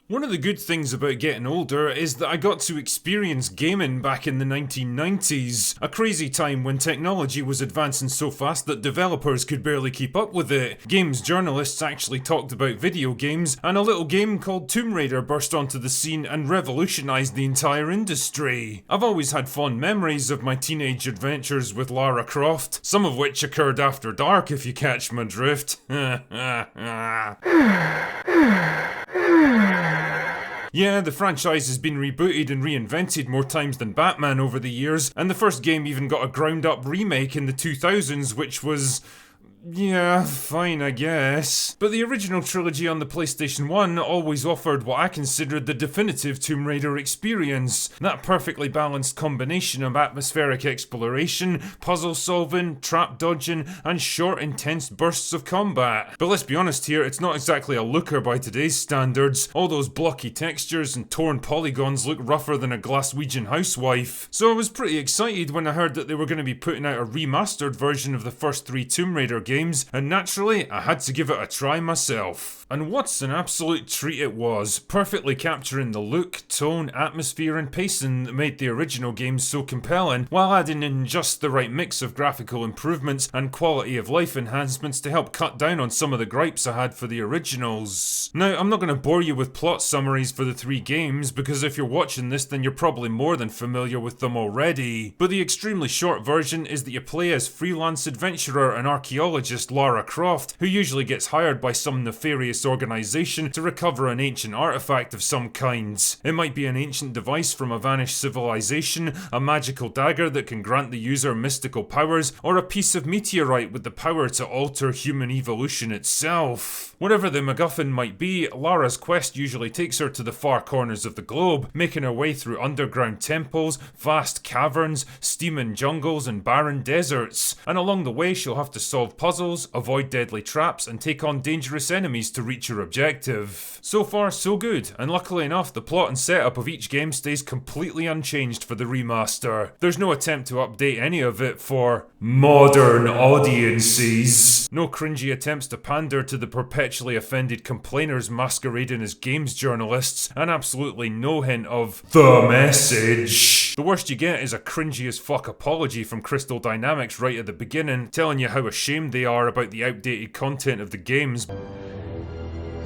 One of the good things about getting older is that I got to experience gaming back in the 1990s, a crazy time when technology was advancing so fast that developers could barely keep up with it. Games journalists actually talked about video games, and a little game called Tomb Raider burst onto the scene and revolutionized the entire industry. I've always had fond memories of my teenage adventures with Lara Croft, some of which occurred after dark if you catch my drift. Yeah, the franchise has been rebooted and reinvented more times than Batman over the years, and the first game even got a ground-up remake in the 2000s, which was... yeah, fine, I guess. But the original trilogy on the PlayStation 1 always offered what I considered the definitive Tomb Raider experience. That perfectly balanced combination of atmospheric exploration, puzzle solving, trap dodging, and short, intense bursts of combat. But let's be honest here, it's not exactly a looker by today's standards. All those blocky textures and torn polygons look rougher than a Glaswegian housewife. So I was pretty excited when I heard that they were going to be putting out a remastered version of the first 3 Tomb Raider games, and naturally, I had to give it a try myself. And what's an absolute treat it was, perfectly capturing the look, tone, atmosphere and pacing that made the original games so compelling, while adding in just the right mix of graphical improvements and quality of life enhancements to help cut down on some of the gripes I had for the originals. Now, I'm not going to bore you with plot summaries for the 3 games, because if you're watching this then you're probably more than familiar with them already, but the extremely short version is that you play as freelance adventurer and archaeologist Lara Croft, who usually gets hired by some nefarious organisation to recover an ancient artifact of some kind. It might be an ancient device from a vanished civilization, a magical dagger that can grant the user mystical powers, or a piece of meteorite with the power to alter human evolution itself. Whatever the MacGuffin might be, Lara's quest usually takes her to the far corners of the globe, making her way through underground temples, vast caverns, steaming jungles and barren deserts, and along the way she'll have to solve puzzles, avoid deadly traps, and take on dangerous enemies to reach her objective. So far, so good, and luckily enough, the plot and setup of each game stays completely unchanged for the remaster. There's no attempt to update any of it for modern audiences. No cringy attempts to pander to the perpetually offended complainers masquerading as games journalists, and absolutely no hint of the message. The worst you get is a cringy as fuck apology from Crystal Dynamics right at the beginning, telling you how ashamed they are about the outdated content of the games.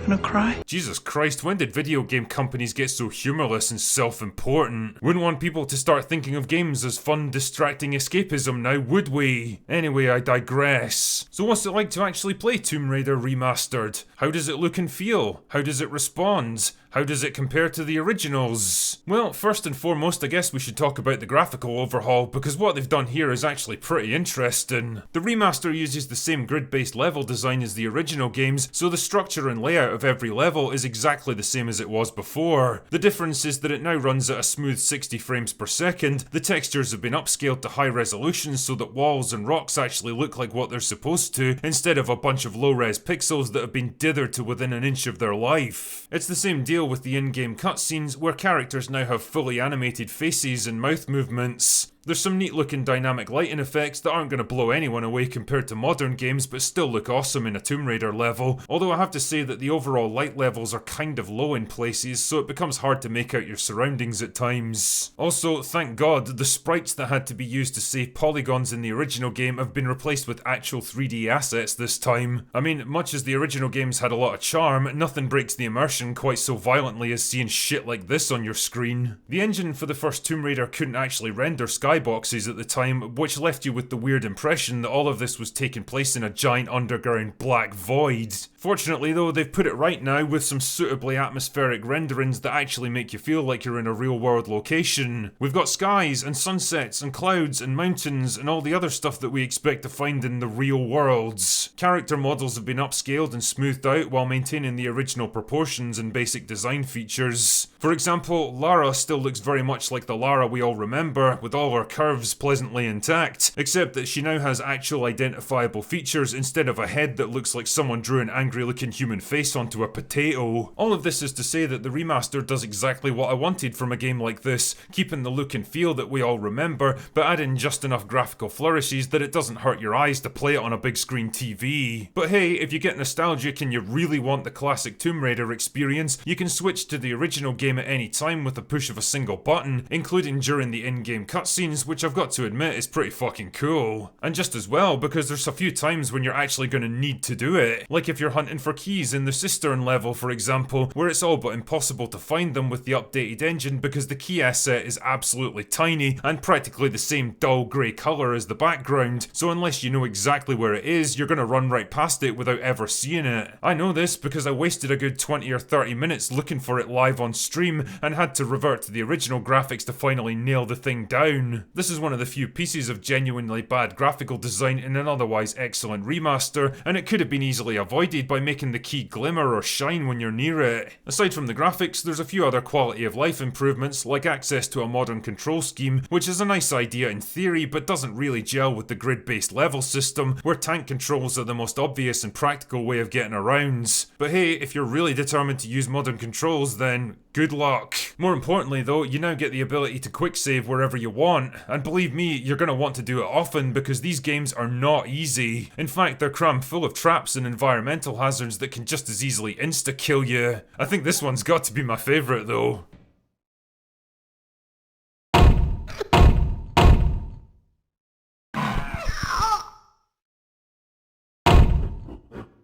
Gonna cry? Jesus Christ, when did video game companies get so humorless and self-important? Wouldn't want people to start thinking of games as fun, distracting escapism now, would we? Anyway, I digress. So what's it like to actually play Tomb Raider Remastered? How does it look and feel? How does it respond? How does it compare to the originals? Well, first and foremost, I guess we should talk about the graphical overhaul, because what they've done here is actually pretty interesting. The remaster uses the same grid-based level design as the original games, so the structure and layout of every level is exactly the same as it was before. The difference is that it now runs at a smooth 60 frames per second, the textures have been upscaled to high resolution so that walls and rocks actually look like what they're supposed to, instead of a bunch of low-res pixels that have been dithered to within an inch of their life. It's the same deal with the in-game cutscenes, where characters now have fully animated faces and mouth movements. There's some neat looking dynamic lighting effects that aren't going to blow anyone away compared to modern games, but still look awesome in a Tomb Raider level, although I have to say that the overall light levels are kind of low in places, so it becomes hard to make out your surroundings at times. Also, thank God, the sprites that had to be used to save polygons in the original game have been replaced with actual 3D assets this time. I mean, much as the original games had a lot of charm, nothing breaks the immersion quite so violently as seeing shit like this on your screen. The engine for the first Tomb Raider couldn't actually render skyboxes at the time, which left you with the weird impression that all of this was taking place in a giant underground black void. Fortunately though, they've put it right now with some suitably atmospheric renderings that actually make you feel like you're in a real world location. We've got skies and sunsets and clouds and mountains and all the other stuff that we expect to find in the real worlds. Character models have been upscaled and smoothed out while maintaining the original proportions and basic design features. For example, Lara still looks very much like the Lara we all remember, with all her curves pleasantly intact, except that she now has actual identifiable features instead of a head that looks like someone drew an angry angry looking human face onto a potato. All of this is to say that the remaster does exactly what I wanted from a game like this, keeping the look and feel that we all remember, but adding just enough graphical flourishes that it doesn't hurt your eyes to play it on a big screen TV. But hey, if you get nostalgic and you really want the classic Tomb Raider experience, you can switch to the original game at any time with the push of a single button, including during the in-game cutscenes, which I've got to admit is pretty fucking cool. And just as well, because there's a few times when you're actually going to need to do it, like if you're hunting for keys in the cistern level, for example, where it's all but impossible to find them with the updated engine because the key asset is absolutely tiny and practically the same dull grey colour as the background, so unless you know exactly where it is, you're going to run right past it without ever seeing it. I know this because I wasted a good 20 or 30 minutes looking for it live on stream and had to revert to the original graphics to finally nail the thing down. This is one of the few pieces of genuinely bad graphical design in an otherwise excellent remaster, and it could have been easily avoided by making the key glimmer or shine when you're near it. Aside from the graphics, there's a few other quality of life improvements, like access to a modern control scheme, which is a nice idea in theory but doesn't really gel with the grid-based level system, where tank controls are the most obvious and practical way of getting around. But hey, if you're really determined to use modern controls, then good luck. More importantly though, you now get the ability to quick save wherever you want, and believe me, you're going to want to do it often because these games are not easy. In fact, they're crammed full of traps and environmental hazards that can just as easily insta-kill you. I think this one's got to be my favourite though.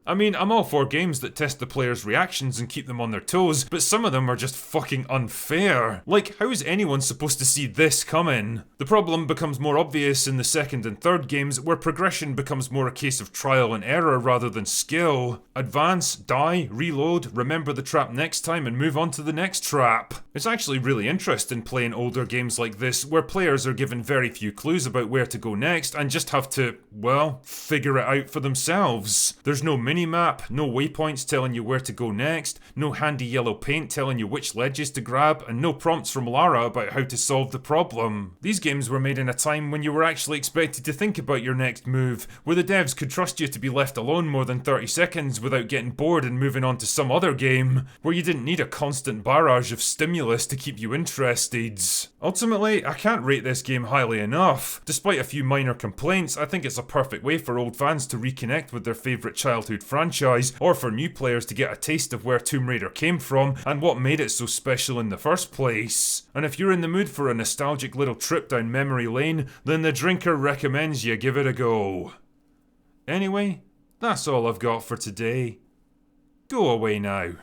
I mean, I'm all for games that test the players' reactions and keep them on their toes, but some of them are just fucking unfair. Like, how is anyone supposed to see this coming? The problem becomes more obvious in the second and third games, where progression becomes more a case of trial and error rather than skill. Advance, die, reload, remember the trap next time and move on to the next trap. It's actually really interesting playing older games like this, where players are given very few clues about where to go next and just have to, well, figure it out for themselves. There's no map, no waypoints telling you where to go next, no handy yellow paint telling you which ledges to grab, and no prompts from Lara about how to solve the problem. These games were made in a time when you were actually expected to think about your next move, where the devs could trust you to be left alone more than 30 seconds without getting bored and moving on to some other game, where you didn't need a constant barrage of stimulus to keep you interested. Ultimately, I can't rate this game highly enough. Despite a few minor complaints, I think it's a perfect way for old fans to reconnect with their favourite childhood franchise, or for new players to get a taste of where Tomb Raider came from and what made it so special in the first place. And if you're in the mood for a nostalgic little trip down memory lane, then the drinker recommends you give it a go. Anyway, that's all I've got for today. Go away now.